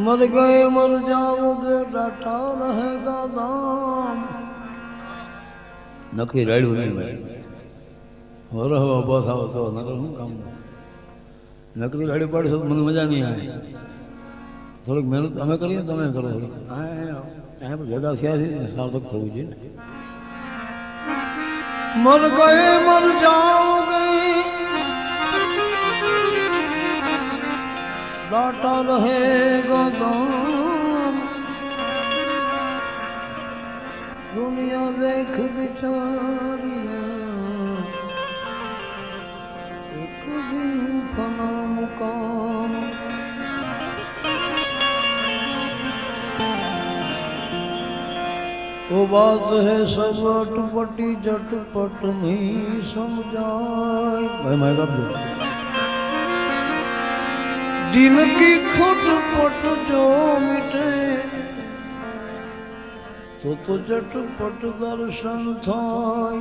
मर गए मर जाओगे डाटा रहेगा दाम। नक्की रेडू नहीं भाई हो रहा बस आओ तो नकर हूँ काम नकरी रेडी पड़े तो મને મજા નહીં આવે થોડીક મહેનત અમે કરીએ તમે કરો થોડીક આ ભેગા થયા છે સાર્થક થવું જોઈએ मर गए मर जाओगे डाटा रहेगा दाम। दुनिया देख बिचारिया एक दिन फना मुकाम। वो बात है सब अटपटी झटपट नहीं समझाए भाई मैं कब दिल की खटपट जो मिटे तो झटपट दर्शन थाय।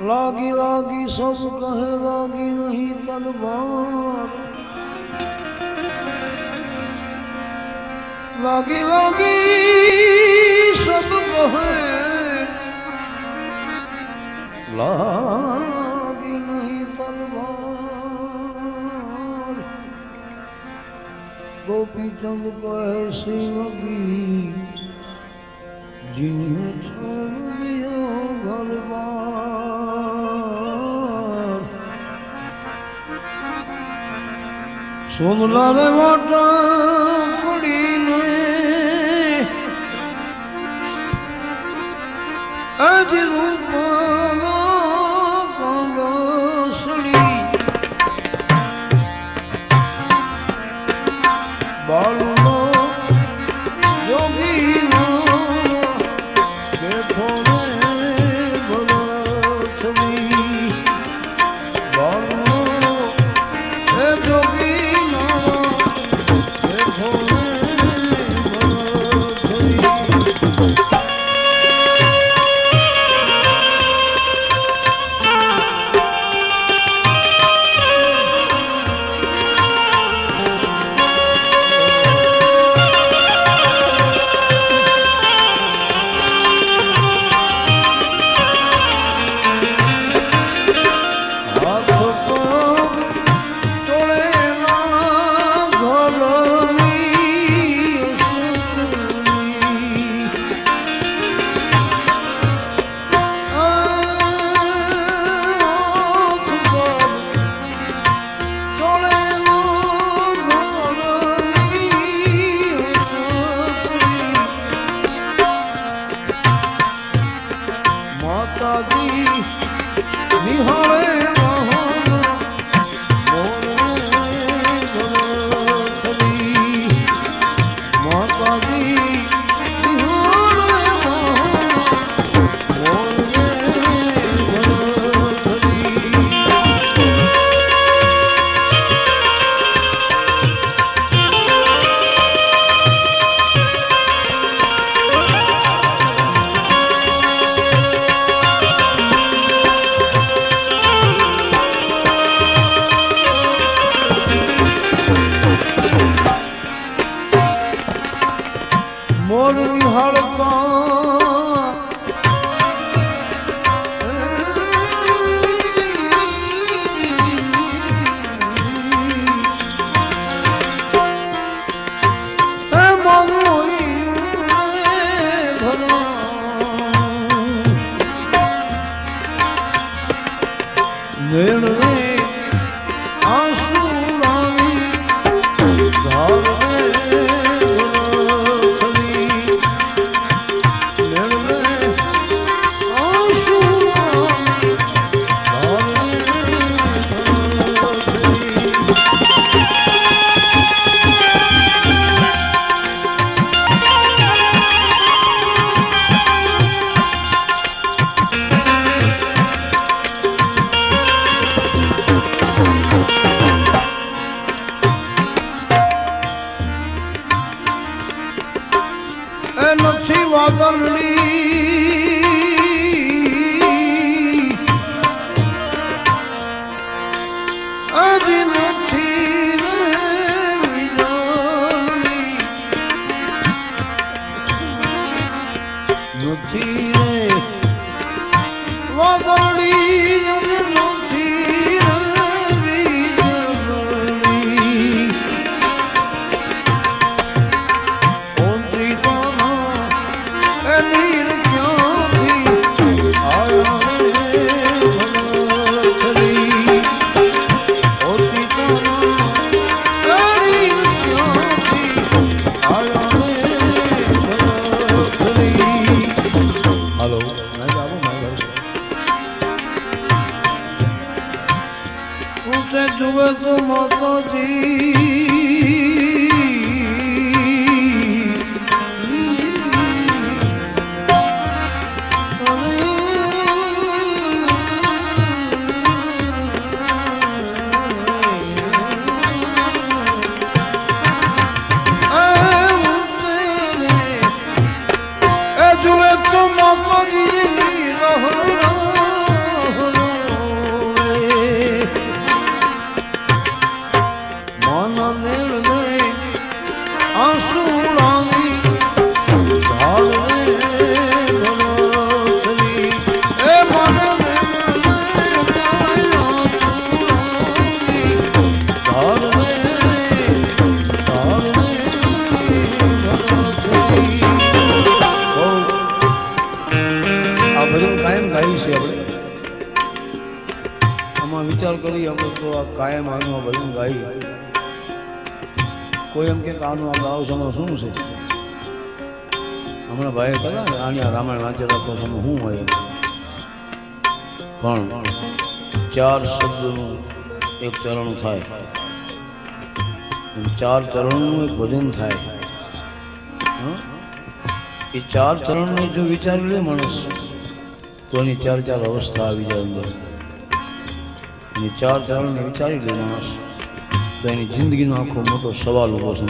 लागी लागी सब कहे लागी नहीं तलवार। लागी लागी सब कहे लागी नहीं तलवार। गोपी चंद कहे सी लगी जिन्हें छोड़ दिया घर बार। सुन ला रे माता कुड़ी ने अज रूपाला कांगा सड़ी। बालू योगी देखो भला छवि। बालू जोगी देखो ऊंचे जुए तो माता जी विचार करिए हम तो आ कायम आनो भजन गाई कोई हम के कानो आ गाव समो શું છે હમણાં ભાઈ કલા આની રામાયણ વાંચેલા તો તમે હું હોય પણ ચાર શબ્દનું એક ચરણ થાય ચાર ચરણનું એક ભજન થાય એ ચાર ચરણને જો વિચાર લે માણસ તો એની ચાર ચાર અવસ્થા આવી જાય અંદર चार चरण ने विचारी ले मानस तो एनी जिंदगी नो आखो मोटो सवाल उभो छे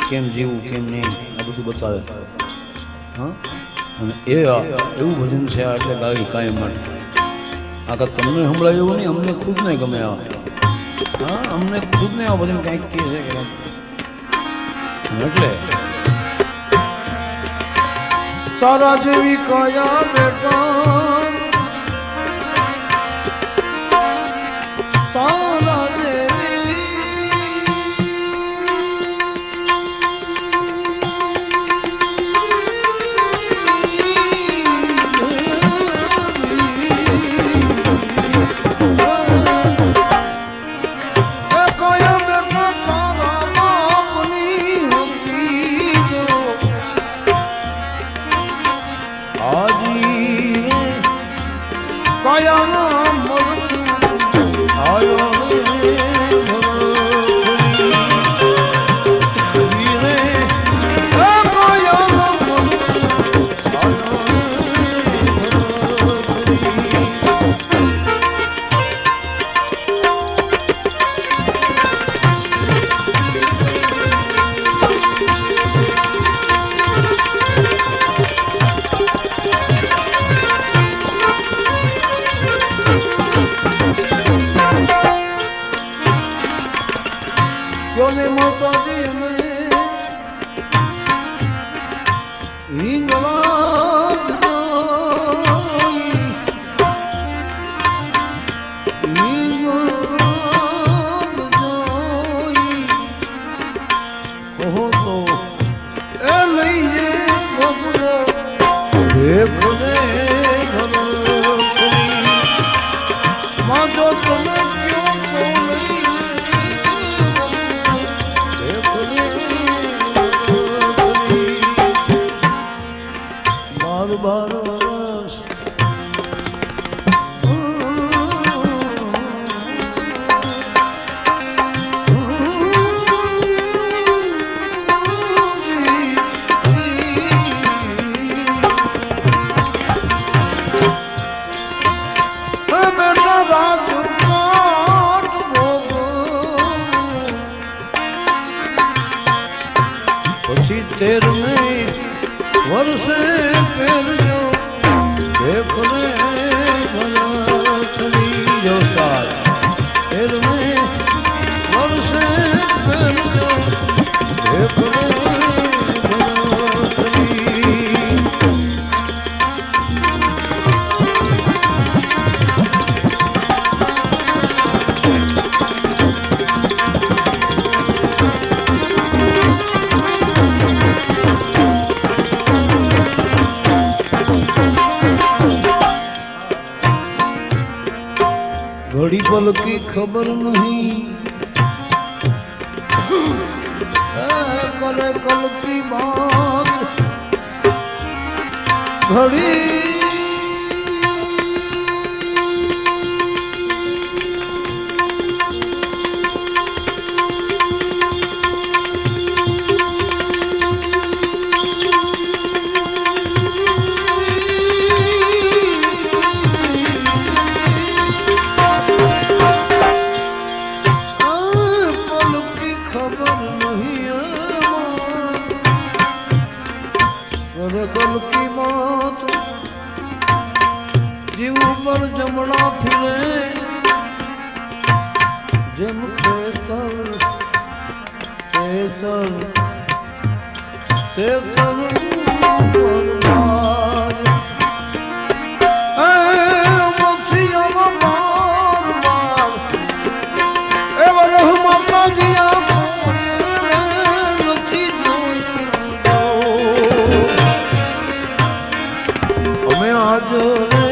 केम जीवू केम नहीं आ बधु बतावे हां अने एवं भजन छे એટલે ગાવી કાયમ માટે આકા તમને સંભળાય એવું નહીં અમને ખુદ ને ગમે આ હા અમને ખુદ ને આ ભજન કંઈક કહે છે કે એટલે તારા જેવી કાયા બેટા तारा घड़ी पल की खबर नहीं करे कल की बात घड़ी कर तेतन बर्बाद मसीहा बार बार एवं रहमत जिया નથી જોયું અમે આજ રે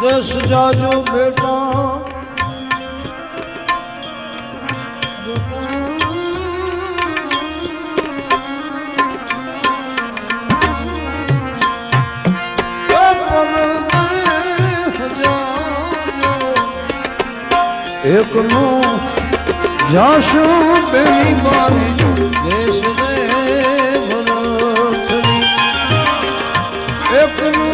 दस जाजो बेटा एक नो जाशो बेली बारी देश दे भरतरी एक नो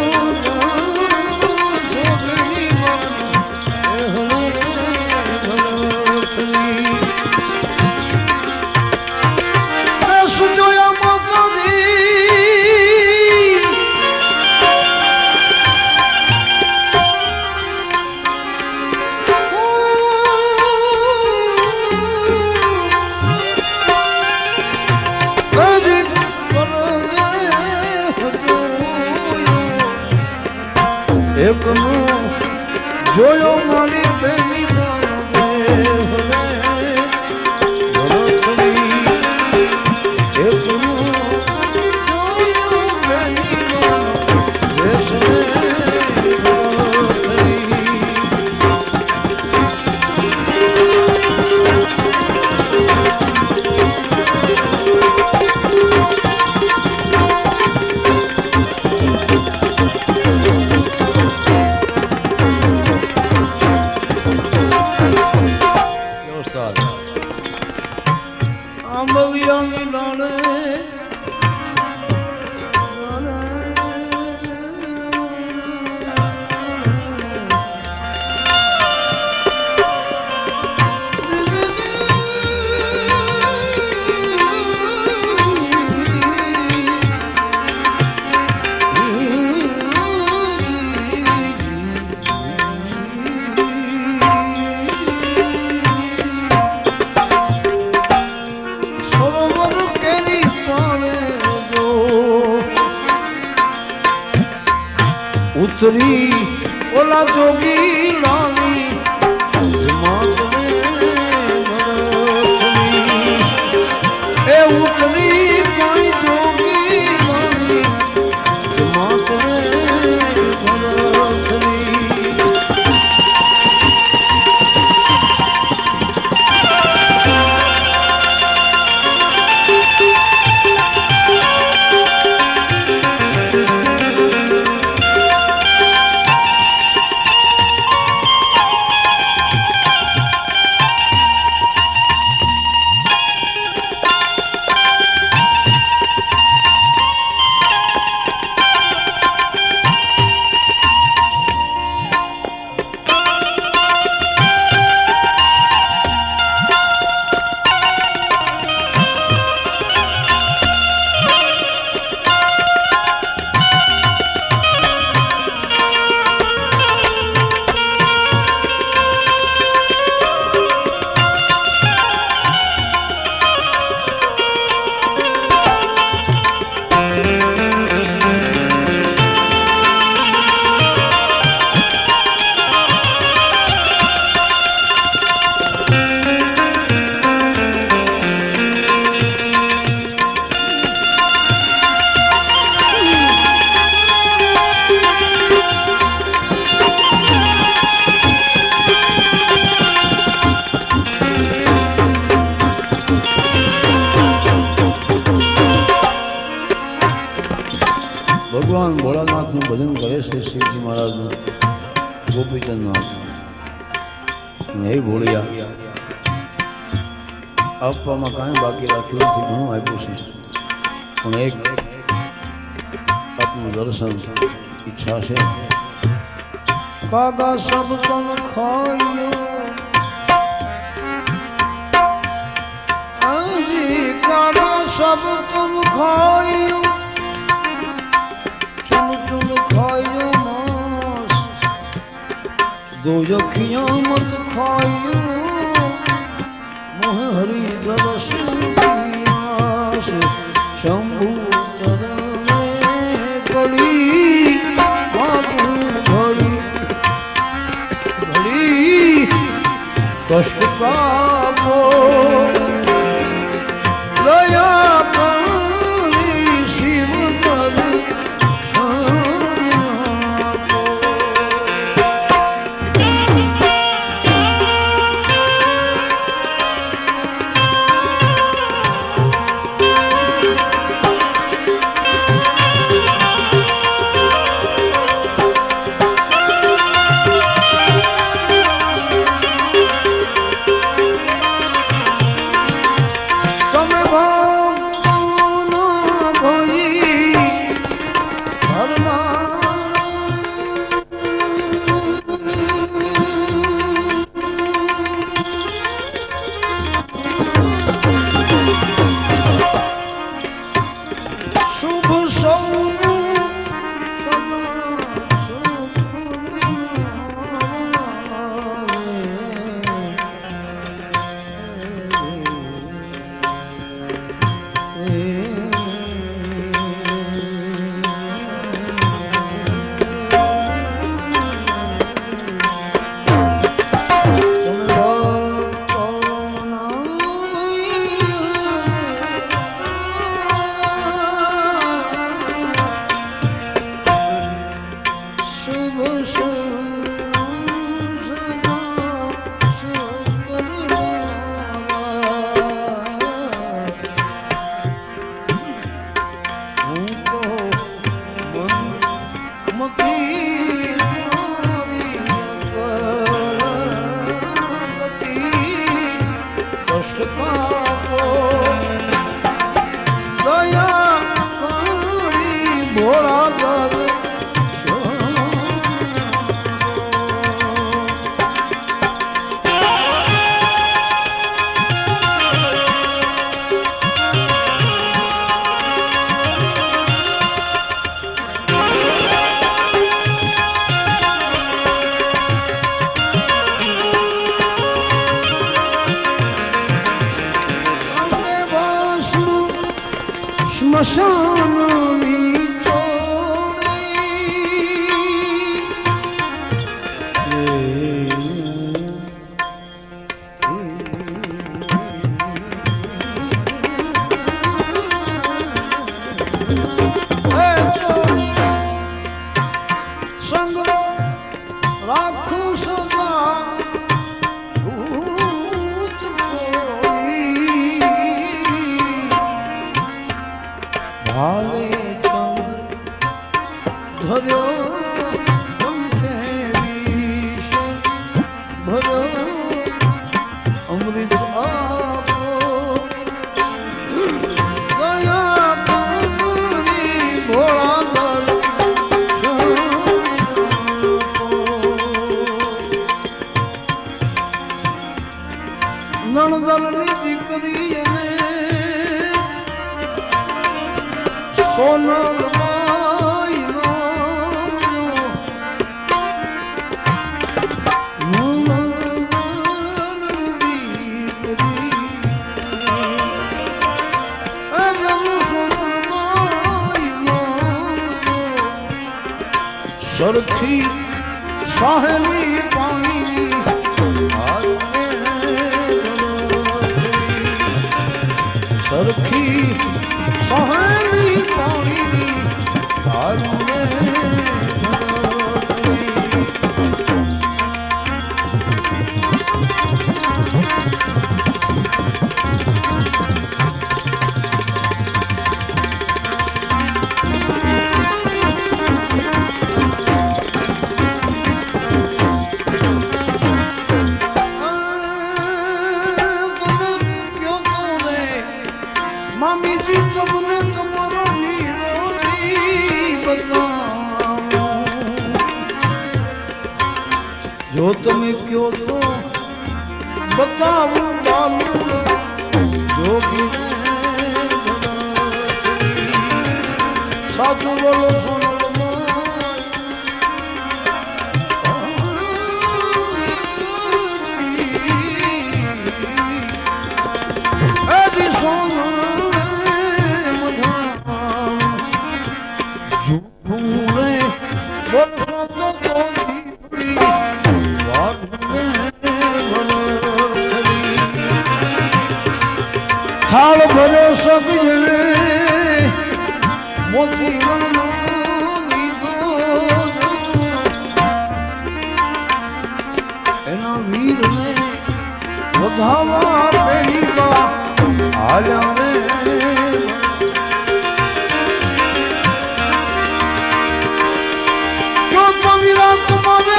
एक जोयो मारी बेली उतरी ओला जोगी रानी जमात ए उतरी कोई जोगी रानी जमात ભગવાન ભોળાનાથનું ભજન કરે છે શિવજી મહારાજનું ગોપીચંદ નાથ હે ભોળિયા આપવામાં કાંઈ બાકી રાખ્યું નથી, ઘણું આપ્યું છે, પણ એક આપનું દર્શન ઈચ્છા છે. કાગા સબ તમ ખાયો કાગા સબ તમ ખાયો ચુમ ચુમ ખાયો માસ દો અખિયાं મત ખાયો મોહ હરી દરસ આસ શંભુ ચરણે પડી ઘડી ઘડી કષ્ટ કાપો દયા કરી શિવ પર સ્મશાનની સંગ રાખું સદા ભાલે ચંદ્ર ધર્યો કંઠે વિષ ભર્યો અમૃત આપો દયા પૂરી ભોળા નણદલની દીકરી સોનલ બાઈ સરખી સાહેલી પાણી સરખી સહેલી પાણીની जो तुम्हें क्यों तो बताऊं बालू जोगी साधु बोलो सुनो थाल भरो सब जने मोती एना वीर ने वधावा पेड़ी का आजा रे क्यों तो वीरा तुम्हारे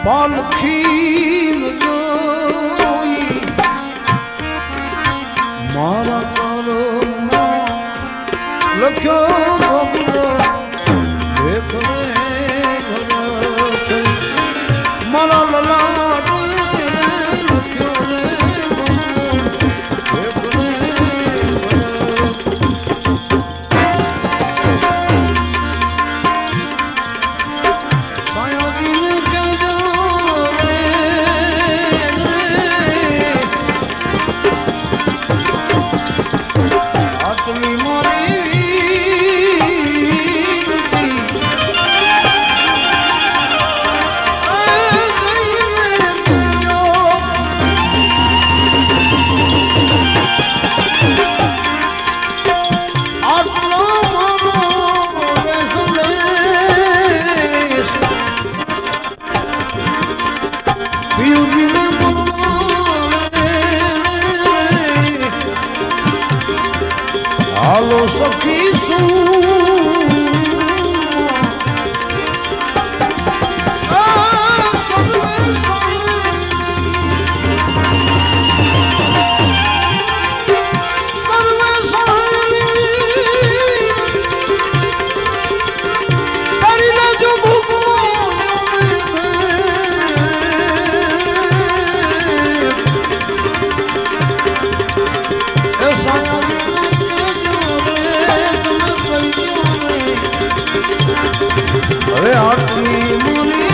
पालखी जोई मारा करो लख्यो बबुरो देख मारा लला Alô, Soquiço. अरे आदमी मुनि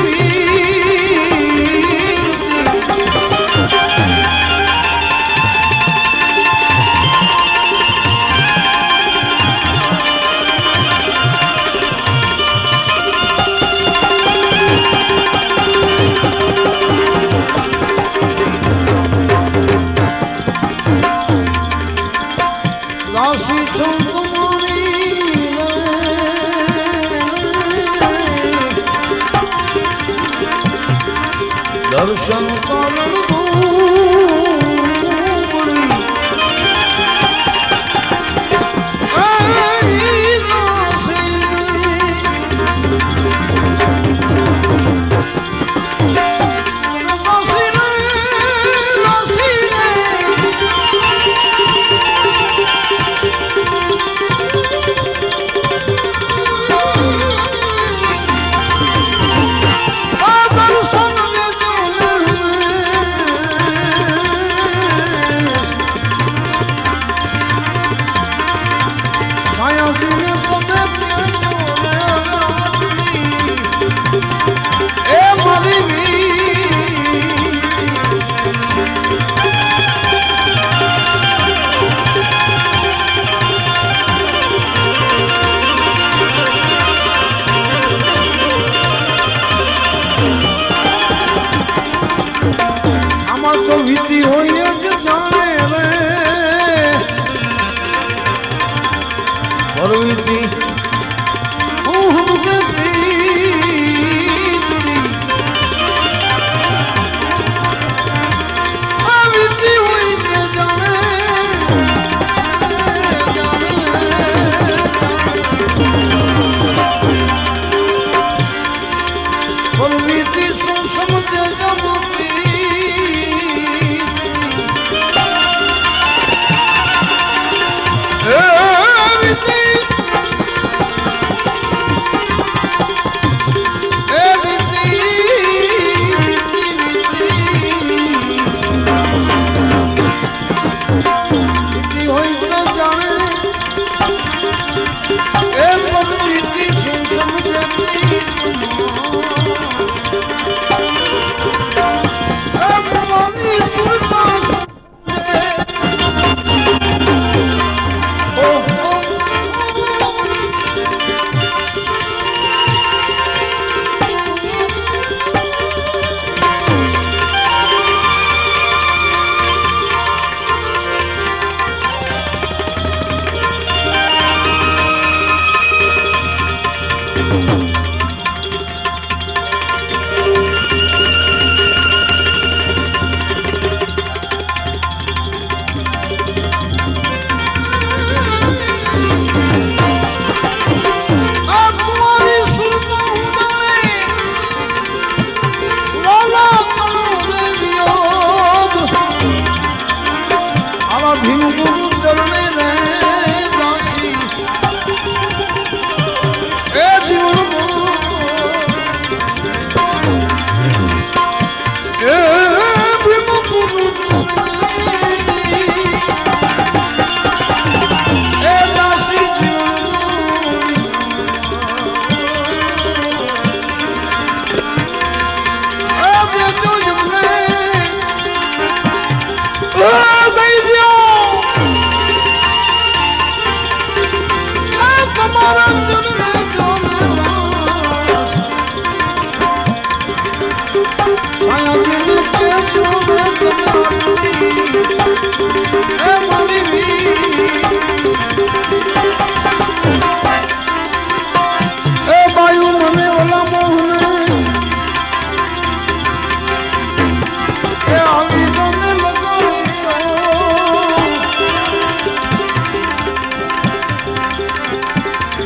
राशि दर्शन कारण वीती हो जाने रे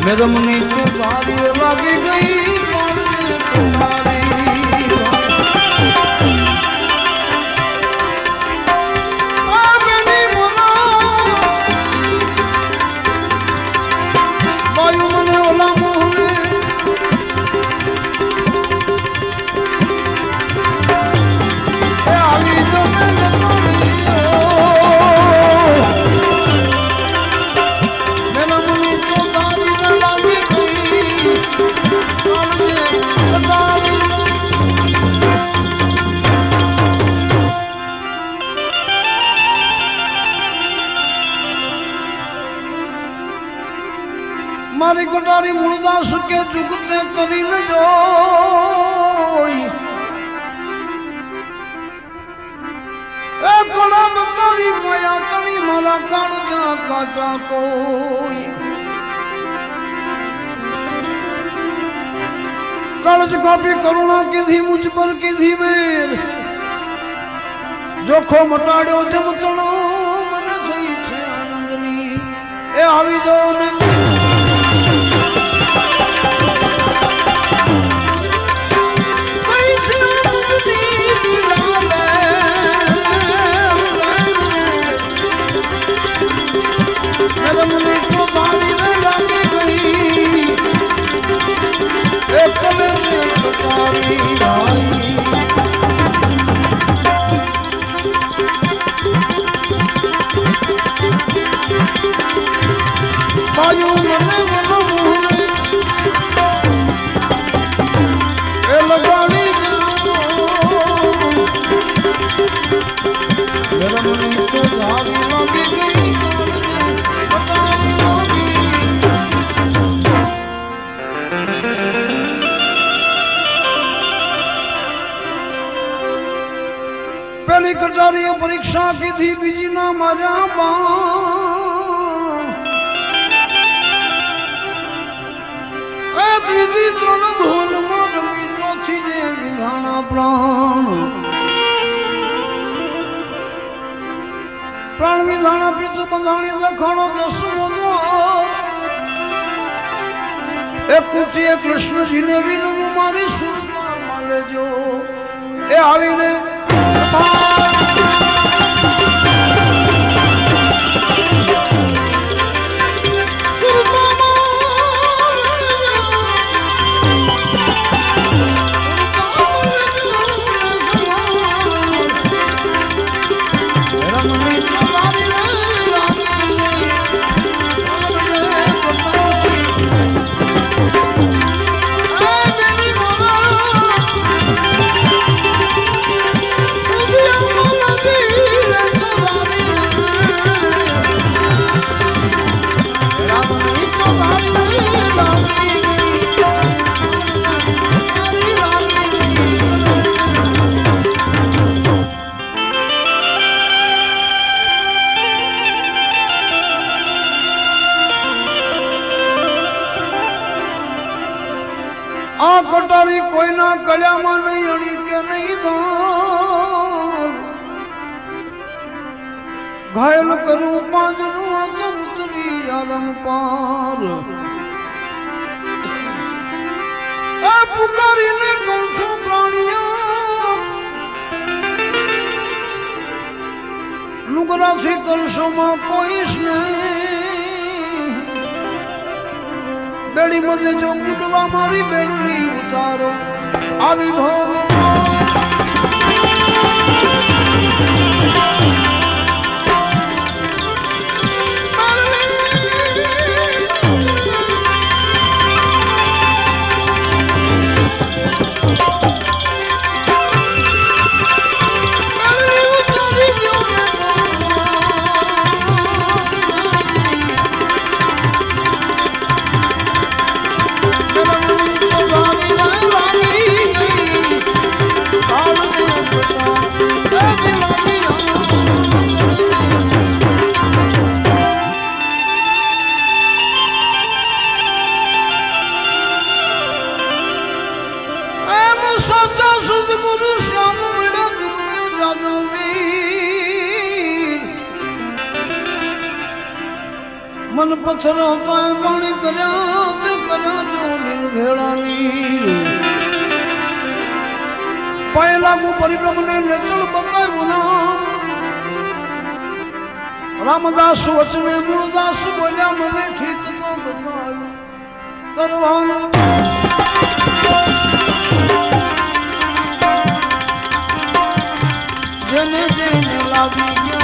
मेदमनी तो बारी लगी गई वायु मने ओला मोहने आवी तो मारी कटारी मुड़दास के जुगते करी न जोई ए कोड़ा बतारी माया करी माला कान जा काटा कोई कालज कापी करुणा की थी मुझ पर की थी मेर जोखो मटाड़ो जमचणो मन सही छे आनंदनी ए आवी जो ने वायु मने मनो मोहने ए लगानी मेरा मन तो धारी लगी गई बताई होगी पहली कटारी परीक्षा की थी बीजी ना मारा दीदी तन भूल मन मीठी जे विधाना प्राण प्राण विधाना प्रीत बंधाणी लखणो दसमो एक कुटिए कृष्ण जी ने भी मारी सुरता माले जो ए आवी ने आ कटारी कोई ना कल्या में नहीं अड़ी के नहीं दान घायल करूं पांजरू चंतरी आलम पार ए पुकारी ने कंठों प्राणिया नुगरा से कलशों में कोई नहीं बेड़ी मजे जो गुडवा मारी बेड़ी उतारो आवी भोग पत्थर होता है पानी करा जो निर्भेड़ा नीर पाए लागू परिभ्रम ने नेतल बताए बुना रामदास वचने मूलदास बोलिया मैंने ठीक तो बताया तरवान जने जने लागी